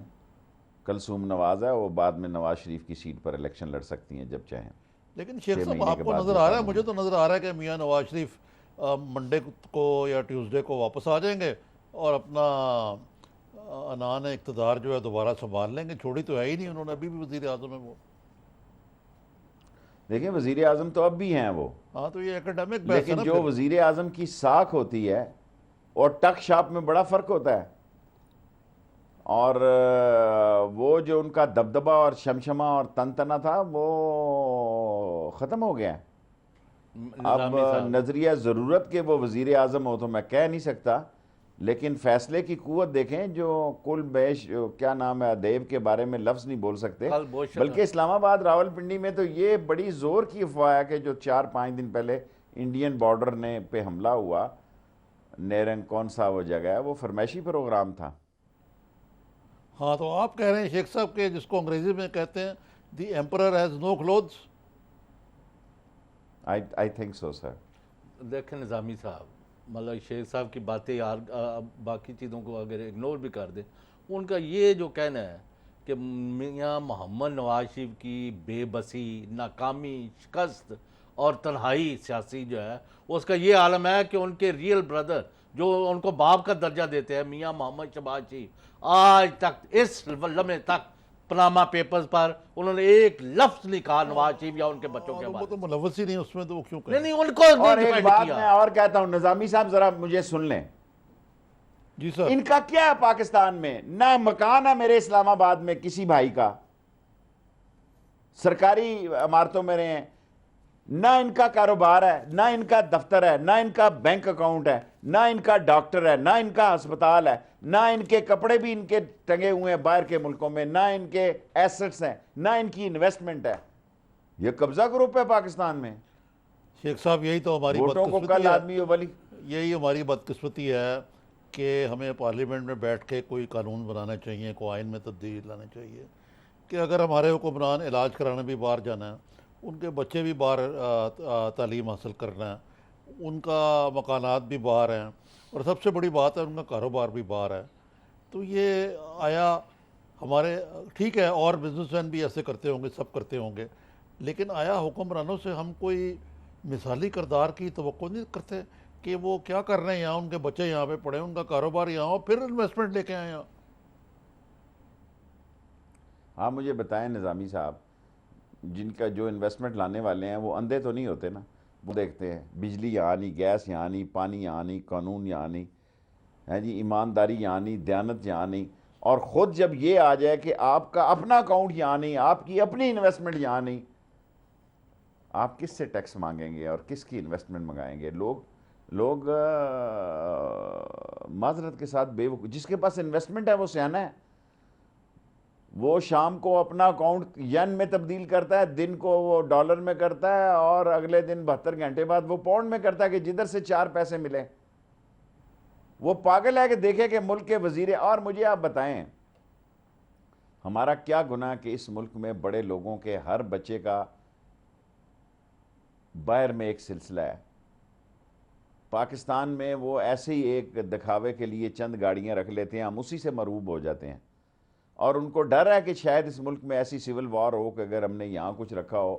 کلثوم نواز ہے. وہ بعد میں نواز شریف کی سیٹ پر الیکشن لڑ سکتی ہیں جب چاہیں. لیکن شیخ 6 صاحب مہینے آپ کے کو بعد نظر جو آ رہا ہے، قانون مجھے تو نظر آ رہا ہے کہ میاں نواز شریف منڈے کو یا ٹیوزڈے کو واپس آ جائیں گے اور اپنا عنان اقتدار جو ہے دوبارہ سنبھال لیں گے. چھوڑی تو ہے ہی نہیں انہوں نے، ابھی بھی وزیر اعظم ہے وہ. دیکھیں وزیر اعظم تو اب بھی ہیں وہ، ہاں تو یہ اکیڈمک بحث ہے لیکن نا. جو وزیر اعظم کی ساکھ ہوتی ہے اور ٹک شاپ میں بڑا فرق ہوتا ہے. اور وہ جو ان کا دبدبہ اور شمشمہ اور تنتنا تھا وہ ختم ہو گیا ہے. اب نظریہ ضرورت کے وہ وزیر اعظم ہو تو میں کہہ نہیں سکتا، لیکن فیصلے کی قوت دیکھیں. جو کل بیش کیا نام ہے دیو کے بارے میں لفظ نہیں بول سکتے، بلکہ اسلام آباد راول پنڈی میں تو یہ بڑی زور کی افواہ ہے کہ جو 4-5 دن پہلے انڈین بارڈر پہ حملہ ہوا، نیرنگ کون سا وہ جگہ ہے، وہ فرمائشی پروگرام تھا. ہاں تو آپ کہہ رہے ہیں شیخ صاحب کہ جس کو انگریزی میں کہتے ہیں the emperor has no clothes. I think so sir. دیکھیں نظامی صاحب، مطلب شیخ صاحب کی باتیں یار باقی چیزوں کو اگر اگنور بھی کر دیں، ان کا یہ جو کہنا ہے کہ میاں محمد نواز شریف کی بے بسی، ناکامی، شکست اور تنہائی سیاسی جو ہے، اس کا یہ عالم ہے کہ ان کے ریئل بردر جو ان کو باپ کا درجہ دیتے ہیں، میاں محمد شہباز شریف، آج تک اس لمحے تک پاناما پیپرز پر انہوں نے ایک لفظ نہیں کہا نواز شریف یا ان کے بچوں کے وہ بارے تو ملوث ہی نہیں اس میں، تو وہ کیوں میں. کہیں؟ نہیں ان کو اور نہیں ایک ڈیفینڈ بات کیا. میں اور کہتا ہوں، نظامی صاحب ذرا مجھے سن لیں. جی سر. ان کا کیا ہے پاکستان میں؟ نہ مکان ہے میرے اسلام آباد میں کسی بھائی کا، سرکاری عمارتوں میں رہے ہیں، نہ ان کا کاروبار ہے، نہ ان کا دفتر ہے، نہ ان کا بینک اکاؤنٹ ہے، نہ ان کا ڈاکٹر ہے، نہ ان کا ہسپتال ہے، نہ ان کے کپڑے بھی ان کے ٹنگے ہوئے ہیں باہر کے ملکوں میں، نہ ان کے ایسٹس ہیں، نہ ان کی انویسٹمنٹ ہے. یہ قبضہ گروپ ہے پاکستان میں. شیخ صاحب یہی تو ہماری ووٹوں کو بدقسمتی کل ہے، آدمی ولی یہی ہماری بدقسمتی ہے کہ ہمیں پارلیمنٹ میں بیٹھ کے کوئی قانون بنانا چاہیے، کوئی آئین میں تبدیلی لانا چاہیے کہ اگر ہمارے حکمران علاج کرانے بھی باہر جانا ہے، ان کے بچے بھی باہر تعلیم حاصل کرنا ہے، ان کا مکانات بھی باہر ہیں، اور سب سے بڑی بات ہے ان کا کاروبار بھی باہر ہے. تو یہ آیا ہمارے ٹھیک ہے اور بزنس مین بھی ایسے کرتے ہوں گے، سب کرتے ہوں گے، لیکن آیا حکمرانوں سے ہم کوئی مثالی کردار کی توقع نہیں کرتے کہ وہ کیا کر رہے ہیں یہاں، ان کے بچے یہاں پہ پڑھیں، ان کا کاروبار یہاں ہو، پھر انویسٹمنٹ لے کے آئیں یہاں. آپ مجھے بتائیں نظامی صاحب، جن کا جو انویسٹمنٹ لانے والے ہیں وہ اندھے تو نہیں ہوتے نا، وہ دیکھتے ہیں بجلی یہاں نہیں، گیس یہاں نہیں، پانی یہاں نہیں، قانون یہاں نہیں ہے جی، ایمانداری یہاں نہیں، دیانت یہاں نہیں، اور خود جب یہ آ جائے کہ آپ کا اپنا اکاؤنٹ یہاں نہیں، آپ کی اپنی انویسٹمنٹ یہاں نہیں، آپ کس سے ٹیکس مانگیں گے اور کس کی انویسٹمنٹ منگائیں گے؟ لوگ معذرت کے ساتھ بے وقوف، جس کے پاس انویسٹمنٹ ہے وہ سیانا ہے، وہ شام کو اپنا اکاؤنٹ ین میں تبدیل کرتا ہے، دن کو وہ ڈالر میں کرتا ہے، اور اگلے دن 72 گھنٹے بعد وہ پاؤنڈ میں کرتا ہے کہ جدھر سے 4 پیسے ملے۔ وہ پاگل ہے کہ دیکھے کہ ملک کے وزیر، اور مجھے آپ بتائیں ہمارا کیا گناہ کہ اس ملک میں بڑے لوگوں کے ہر بچے کا باہر میں ایک سلسلہ ہے۔ پاکستان میں وہ ایسے ہی ایک دکھاوے کے لیے چند گاڑیاں رکھ لیتے ہیں، ہم اسی سے مرعوب ہو جاتے ہیں، اور ان کو ڈر ہے کہ شاید اس ملک میں ایسی سول وار ہو کہ اگر ہم نے یہاں کچھ رکھا ہو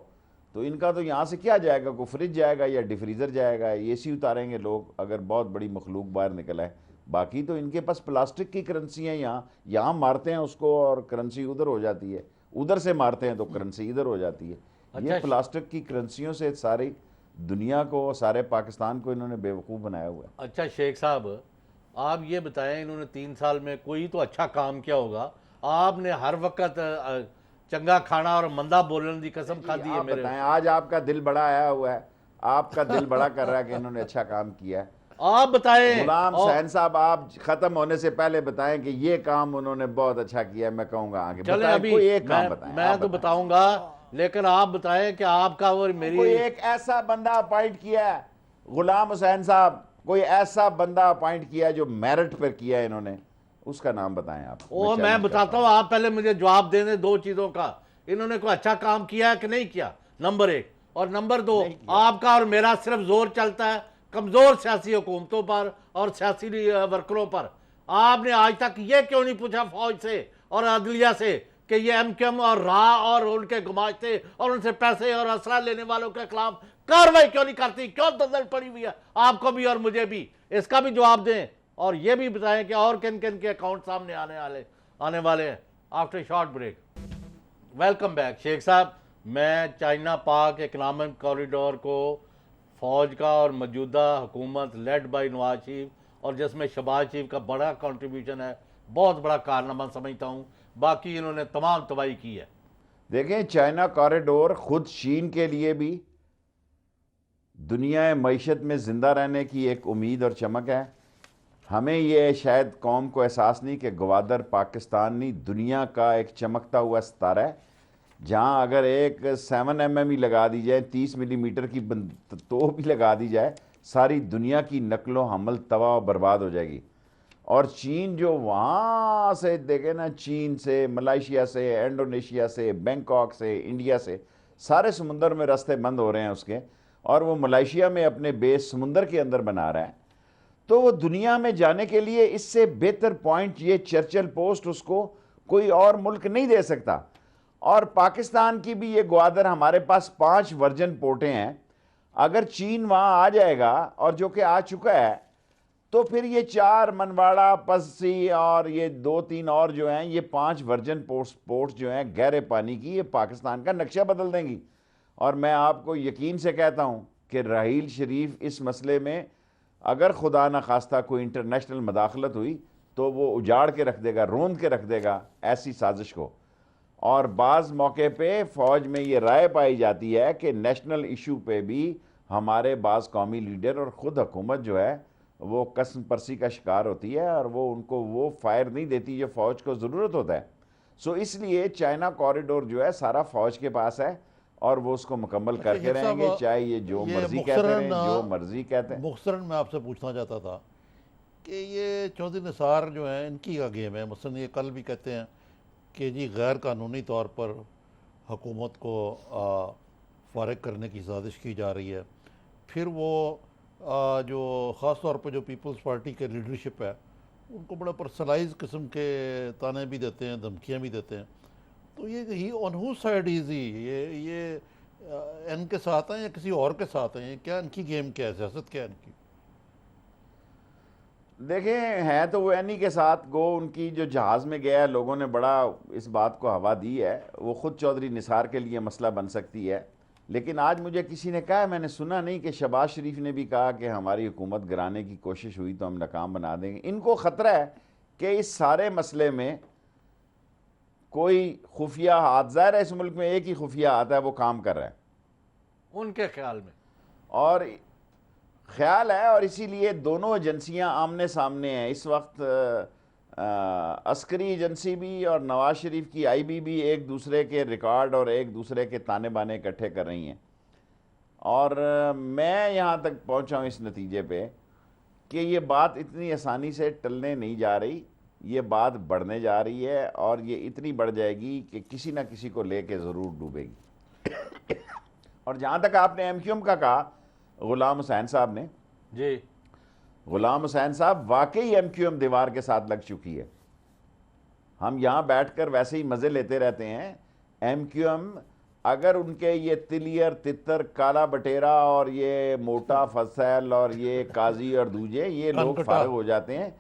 تو ان کا تو یہاں سے کیا جائے گا، کوئی فریج جائے گا یا ڈیفریزر جائے گا، اے سی اتاریں گے لوگ اگر بہت بڑی مخلوق باہر نکل آئے۔ باقی تو ان کے پاس پلاسٹک کی کرنسی ہیں، یہاں مارتے ہیں اس کو اور کرنسی ادھر ہو جاتی ہے، ادھر سے مارتے ہیں تو کرنسی ادھر ہو جاتی ہے۔ یہ پلاسٹک کی کرنسیوں سے ساری دنیا کو، سارے پاکستان کو انہوں نے بے وقوف بنایا ہوا ہے۔ اچھا شیخ صاحب، آپ یہ بتائیں انہوں نے 3 سال میں کوئی تو اچھا کام کیا ہوگا؟ آپ نے ہر وقت چنگا کھانا اور مندہ بولنے دی قسم کھا دی ہے آپ میرے۔ بتائیں، آج آپ کا دل بڑا آیا ہوا ہے، آپ کا دل بڑا کر رہا ہے کہ انہوں نے اچھا کام کیا ہے۔ آپ بتائیں۔ غلام حسین صاحب، آپ ختم ہونے سے پہلے بتائیں کہ یہ کام انہوں نے بہت اچھا کیا ہے، میں کہوں گا آگے چلیں بتائیں، ابھی کوئی ایک کام بتائیں۔ میں آپ تو بتائیں، بتاؤں گا، لیکن آپ بتائیں کہ آپ کا اور میری کوئی ایک ایسا بندہ اپائنٹ کیا ہے غلام حسین صاحب، کوئی ایسا بندہ اپائنٹ کیا ہے جو میرٹ پر کیا ہے انہوں نے، اس کا نام بتائیں آپ۔ وہ میں چیلنج کرتا بتاتا ہوں، آپ پہلے مجھے جواب دیں دیں 2 چیزوں کا، انہوں نے کوئی اچھا کام کیا ہے کہ نہیں کیا، نمبر 1، اور نمبر 2، نہیں کیا۔ آپ کا اور میرا صرف زور چلتا ہے کمزور سیاسی حکومتوں پر اور سیاسی ورکروں پر۔ آپ نے آج تک یہ کیوں نہیں پوچھا فوج سے اور عدلیہ سے کہ یہ ایم کیو ایم اور راہ اور ان کے گماشتے اور ان سے پیسے اور اسلحہ لینے والوں کے خلاف کارروائی کیوں نہیں کرتی؟ کیوں دلدل پڑی ہوئی ہے آپ کو بھی اور مجھے بھی؟ اس کا بھی جواب دیں، اور یہ بھی بتائیں کہ اور کن کن کے اکاؤنٹ سامنے آنے والے ہیں after short break. Welcome back شیخ صاحب۔ میں چائنا پاک اکنامک کوریڈور کو فوج کا اور موجودہ حکومت لیڈ بائی نواز شریف اور جس میں شہباز شریف کا بڑا کنٹریبیوشن ہے، بہت بڑا کارنامہ سمجھتا ہوں، باقی انہوں نے تمام تباہی کی ہے۔ دیکھیں، چائنا کوریڈور خود چین کے لیے بھی دنیا معیشت میں زندہ رہنے کی ایک امید اور چمک ہے۔ ہمیں یہ شاید قوم کو احساس نہیں کہ گوادر پاکستان نہیں، دنیا کا ایک چمکتا ہوا ستارہ ہے، جہاں اگر ایک 7 mm ہی لگا دی جائے، 30 ملی میٹر کی توپ بھی لگا دی جائے، ساری دنیا کی نقل و حمل تباہ و برباد ہو جائے گی۔ اور چین جو وہاں سے دیکھیں نا، چین سے، ملائیشیا سے، انڈونیشیا سے، بینکاک سے، انڈیا سے، سارے سمندر میں راستے بند ہو رہے ہیں اس کے، اور وہ ملائیشیا میں اپنے بیس سمندر کے اندر بنا رہا ہے۔ تو وہ دنیا میں جانے کے لیے اس سے بہتر پوائنٹ یہ چرچل پوسٹ اس کو کوئی اور ملک نہیں دے سکتا۔ اور پاکستان کی بھی یہ گوادر، ہمارے پاس 5 ورجن پورٹیں ہیں، اگر چین وہاں آ جائے گا اور جو کہ آ چکا ہے، تو پھر یہ 4 منواڑا، پسی اور یہ 2-3 اور جو ہیں، یہ 5 ورجن پورٹس جو ہیں گہرے پانی کی، یہ پاکستان کا نقشہ بدل دیں گی۔ اور میں آپ کو یقین سے کہتا ہوں کہ راحیل شریف اس مسئلے میں اگر خدا نہ خواستہ کوئی انٹرنیشنل مداخلت ہوئی تو وہ اجاڑ کے رکھ دے گا، روند کے رکھ دے گا ایسی سازش کو۔ اور بعض موقع پہ فوج میں یہ رائے پائی جاتی ہے کہ نیشنل ایشو پہ بھی ہمارے بعض قومی لیڈر اور خود حکومت جو ہے وہ قسم پرسی کا شکار ہوتی ہے، اور وہ ان کو وہ فائر نہیں دیتی جو فوج کو ضرورت ہوتا ہے۔ سو اس لیے چائنا کوریڈور جو ہے سارا فوج کے پاس ہے، اور وہ اس کو مکمل کرتے رہیں گے، چاہے یہ جو مرضی کہتے رہیں، جو مرضی کہتے ہیں۔ مختصراً میں آپ سے پوچھنا چاہتا تھا کہ یہ چودھری نثار جو ہیں، ان کی کا گیم ہے، مثلاً یہ کل بھی کہتے ہیں کہ جی غیر قانونی طور پر حکومت کو فارغ کرنے کی سازش کی جا رہی ہے، پھر وہ جو خاص طور پہ جو پیپلز پارٹی کے لیڈرشپ ہے ان کو بڑا پرسنلائز قسم کے تانے بھی دیتے ہیں، دھمکیاں بھی دیتے ہیں۔ تو یہ ہی آن ہو سائڈ ایزی، یہ ان کے ساتھ ہیں یا کسی اور کے ساتھ ہیں؟ کیا ان کی گیم کیا ہے، سیاست کیا ہے ان کی؟ دیکھیں ہے تو وہ اینی کے ساتھ گو ان کی جو جہاز میں گیا ہے، لوگوں نے بڑا اس بات کو ہوا دی ہے، وہ خود چودھری نثار کے لیے مسئلہ بن سکتی ہے، لیکن آج مجھے کسی نے کہا ہے، میں نے سنا نہیں، کہ شہباز شریف نے بھی کہا کہ ہماری حکومت گرانے کی کوشش ہوئی تو ہم ناکام بنا دیں گے۔ ان کو خطرہ ہے کہ اس سارے مسئلے میں کوئی خفیہ ہاتھ، ظاہر ہے اس ملک میں ایک ہی خفیہ ہاتھ ہے، وہ کام کر رہا ہے ان کے خیال میں، اور خیال ہے، اور اسی لیے دونوں ایجنسیاں آمنے سامنے ہیں اس وقت۔ عسکری ایجنسی بھی اور نواز شریف کی آئی بی بھی ایک دوسرے کے ریکارڈ اور ایک دوسرے کے تانے بانے اکٹھے کر رہی ہیں، اور میں یہاں تک پہنچا ہوں اس نتیجے پہ کہ یہ بات اتنی آسانی سے ٹلنے نہیں جا رہی، یہ بات بڑھنے جا رہی ہے، اور یہ اتنی بڑھ جائے گی کہ کسی نہ کسی کو لے کے ضرور ڈوبے گی۔ اور جہاں تک آپ نے ایم کیو ایم کا کہا، غلام حسین صاحب نے، جی غلام حسین صاحب واقعی ایم کیو ایم دیوار کے ساتھ لگ چکی ہے۔ ہم یہاں بیٹھ کر ویسے ہی مزے لیتے رہتے ہیں، ایم کیو ایم اگر ان کے یہ تلیئر تتر کالا بٹیرا اور یہ موٹا فصل اور یہ قاضی اور دوجے یہ لوگ کنکٹا، فارغ ہو جاتے ہیں،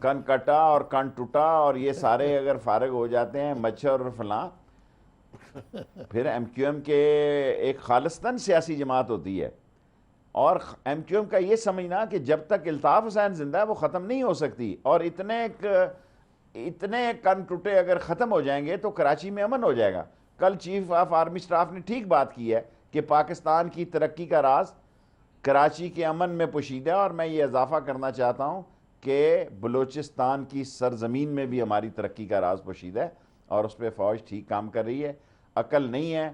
کن کٹا اور کن ٹوٹا اور یہ سارے اگر فارغ ہو جاتے ہیں، مچھر اور فلاں، پھر ایم کیو ایم کے ایک خالصتاً سیاسی جماعت ہوتی ہے، اور ایم کیو ایم کا یہ سمجھنا کہ جب تک الطاف حسین زندہ ہے وہ ختم نہیں ہو سکتی، اور اتنے کن ٹوٹے اگر ختم ہو جائیں گے تو کراچی میں امن ہو جائے گا۔ کل چیف آف آرمی سٹاف نے ٹھیک بات کی ہے کہ پاکستان کی ترقی کا راز کراچی کے امن میں پوشیدہ ہے، اور میں یہ اضافہ کرنا چاہتا ہوں کہ بلوچستان کی سرزمین میں بھی ہماری ترقی کا راز پوشیدہ ہے، اور اس پہ فوج ٹھیک کام کر رہی ہے۔ عقل نہیں ہے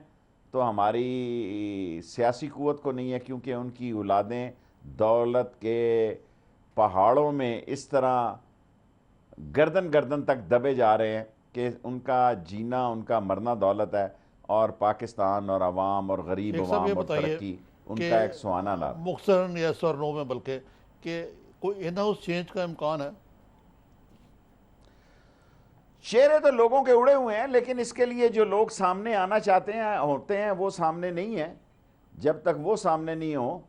تو ہماری سیاسی قوت کو نہیں ہے، کیونکہ ان کی اولادیں دولت کے پہاڑوں میں اس طرح گردن گردن تک دبے جا رہے ہیں کہ ان کا جینا، ان کا مرنا دولت ہے، اور پاکستان اور عوام اور غریب شیخ صاحب یہ عوام اور بتائیے ترقی ان کہ کا ایک سوانہ نہ۔ مختصراً یس اور نو میں، بلکہ کہ کوئی ان ہاؤس چینج کا امکان ہے؟ چہرے تو لوگوں کے اڑے ہوئے ہیں، لیکن اس کے لیے جو لوگ سامنے آنا چاہتے ہیں ہوتے ہیں وہ سامنے نہیں ہیں۔ جب تک وہ سامنے نہیں ہوں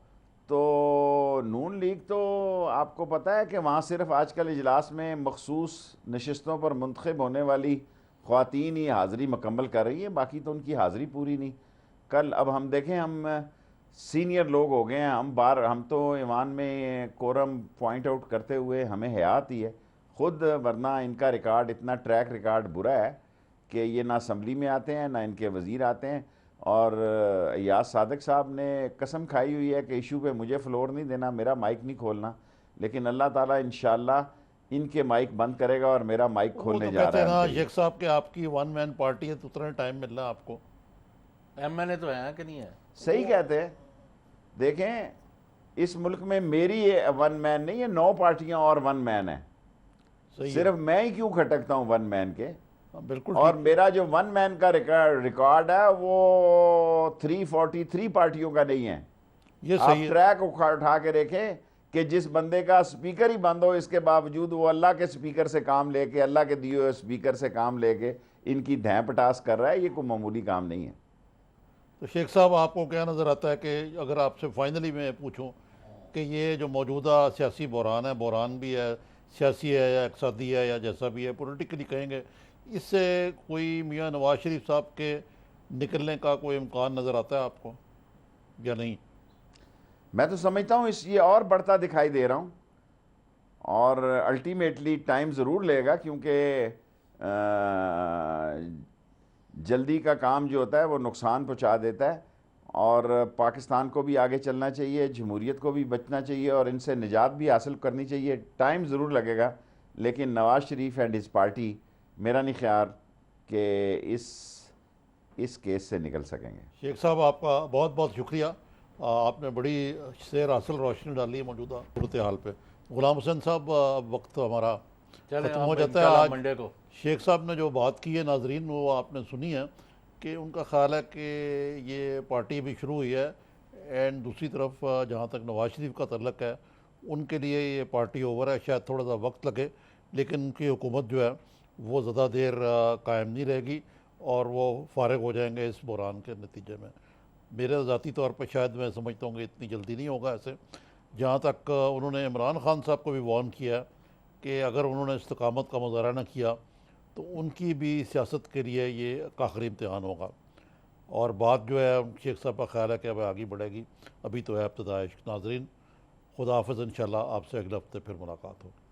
تو نون لیگ تو آپ کو پتہ ہے کہ وہاں صرف آج کل اجلاس میں مخصوص نشستوں پر منتخب ہونے والی خواتین ہی حاضری مکمل کر رہی ہیں، باقی تو ان کی حاضری پوری نہیں۔ کل اب ہم دیکھیں، ہم سینئر لوگ ہو گئے ہیں، ہم تو ایوان میں کورم پوائنٹ آؤٹ کرتے ہوئے ہمیں حیا آتی ہے خود، ورنہ ان کا ریکارڈ اتنا ٹریک ریکارڈ برا ہے کہ یہ نہ اسمبلی میں آتے ہیں نہ ان کے وزیر آتے ہیں، اور ایاز صادق صاحب نے قسم کھائی ہوئی ہے کہ ایشو پہ مجھے فلور نہیں دینا، میرا مائک نہیں کھولنا، لیکن اللہ تعالیٰ انشاءاللہ ان کے مائک بند کرے گا اور میرا مائک وہ کھولنے تو جا کہتے ہیں رہا نا ہے ان کے لیے۔ شیخ صاحب کہ آپ کی ون مین پارٹی ہے تو اتنا ٹائم مل رہا ہے آپ کو۔ ایم این اے تو ہے کہ نہیں ہے؟ صحیح کہتے ہیں، دیکھیں اس ملک میں میری ون مین نہیں ہے، 9 پارٹیاں اور ون مین ہیں، صحیح ہے، صرف میں ہی کیوں کھٹکتا ہوں ون مین کے، بالکل اور ٹھیک۔ میرا جو ون مین کا ریکارڈ ہے وہ 343 پارٹیوں کا نہیں ہے۔ یہ آپ صحیح ہے، ٹریک اٹھا کے دیکھیں کہ جس بندے کا سپیکر ہی بند ہو، اس کے باوجود وہ اللہ کے سپیکر سے کام لے کے، اللہ کے دیے ہوئے سپیکر سے کام لے کے ان کی دھیں پٹاس کر رہا ہے، یہ کوئی معمولی کام نہیں ہے۔ تو شیخ صاحب آپ کو کیا نظر آتا ہے کہ اگر آپ سے فائنلی میں پوچھوں کہ یہ جو موجودہ سیاسی بحران ہے، بحران بھی ہے، سیاسی ہے یا اقتصادی ہے یا جیسا بھی ہے، پولیٹیکلی کہیں گے، اس سے کوئی میاں نواز شریف صاحب کے نکلنے کا کوئی امکان نظر آتا ہے آپ کو یا نہیں؟ میں تو سمجھتا ہوں یہ اور بڑھتا دکھائی دے رہا ہوں، اور الٹیمیٹلی ٹائم ضرور لے گا، کیونکہ جلدی کا کام جو ہوتا ہے وہ نقصان پہنچا دیتا ہے، اور پاکستان کو بھی آگے چلنا چاہیے، جمہوریت کو بھی بچنا چاہیے، اور ان سے نجات بھی حاصل کرنی چاہیے۔ ٹائم ضرور لگے گا، لیکن Nawaz Sharif and his party میرا نہیں خیال کہ اس کیس سے نکل سکیں گے۔ شیخ صاحب آپ کا بہت بہت شکریہ، آپ نے بڑی سیر حاصل روشنی ڈالی ہے موجودہ صورتحال پہ۔ غلام حسین صاحب اب وقت ہمارا چلیں ختم ہو اب جاتا ہے۔ انشاءاللہ آج منڈے کو شیخ صاحب نے جو بات کی ہے ناظرین وہ آپ نے سنی ہے کہ ان کا خیال ہے کہ یہ پارٹی بھی شروع ہوئی ہے، اینڈ دوسری طرف جہاں تک نواز شریف کا تعلق ہے ان کے لیے یہ پارٹی اوور ہے، شاید تھوڑا سا وقت لگے، لیکن ان کی حکومت جو ہے وہ زیادہ دیر قائم نہیں رہے گی اور وہ فارغ ہو جائیں گے اس بحران کے نتیجے میں۔ میرے ذاتی طور پہ شاید میں سمجھتا ہوں کہ اتنی جلدی نہیں ہوگا ایسے، جہاں تک انہوں نے عمران خان صاحب کو بھی وارن کیا کہ اگر انہوں نے استقامت کا مظاہرہ نہ کیا تو ان کی بھی سیاست کے لیے یہ ایک آخری امتحان ہوگا. اور بات جو ہے شیخ صاحب کا خیال ہے کہ اب آگے بڑھے گی. ابھی تو ہے ابتدائی. ناظرین خدا حافظ، انشاءاللہ آپ سے اگلے ہفتے پھر ملاقات ہوگی.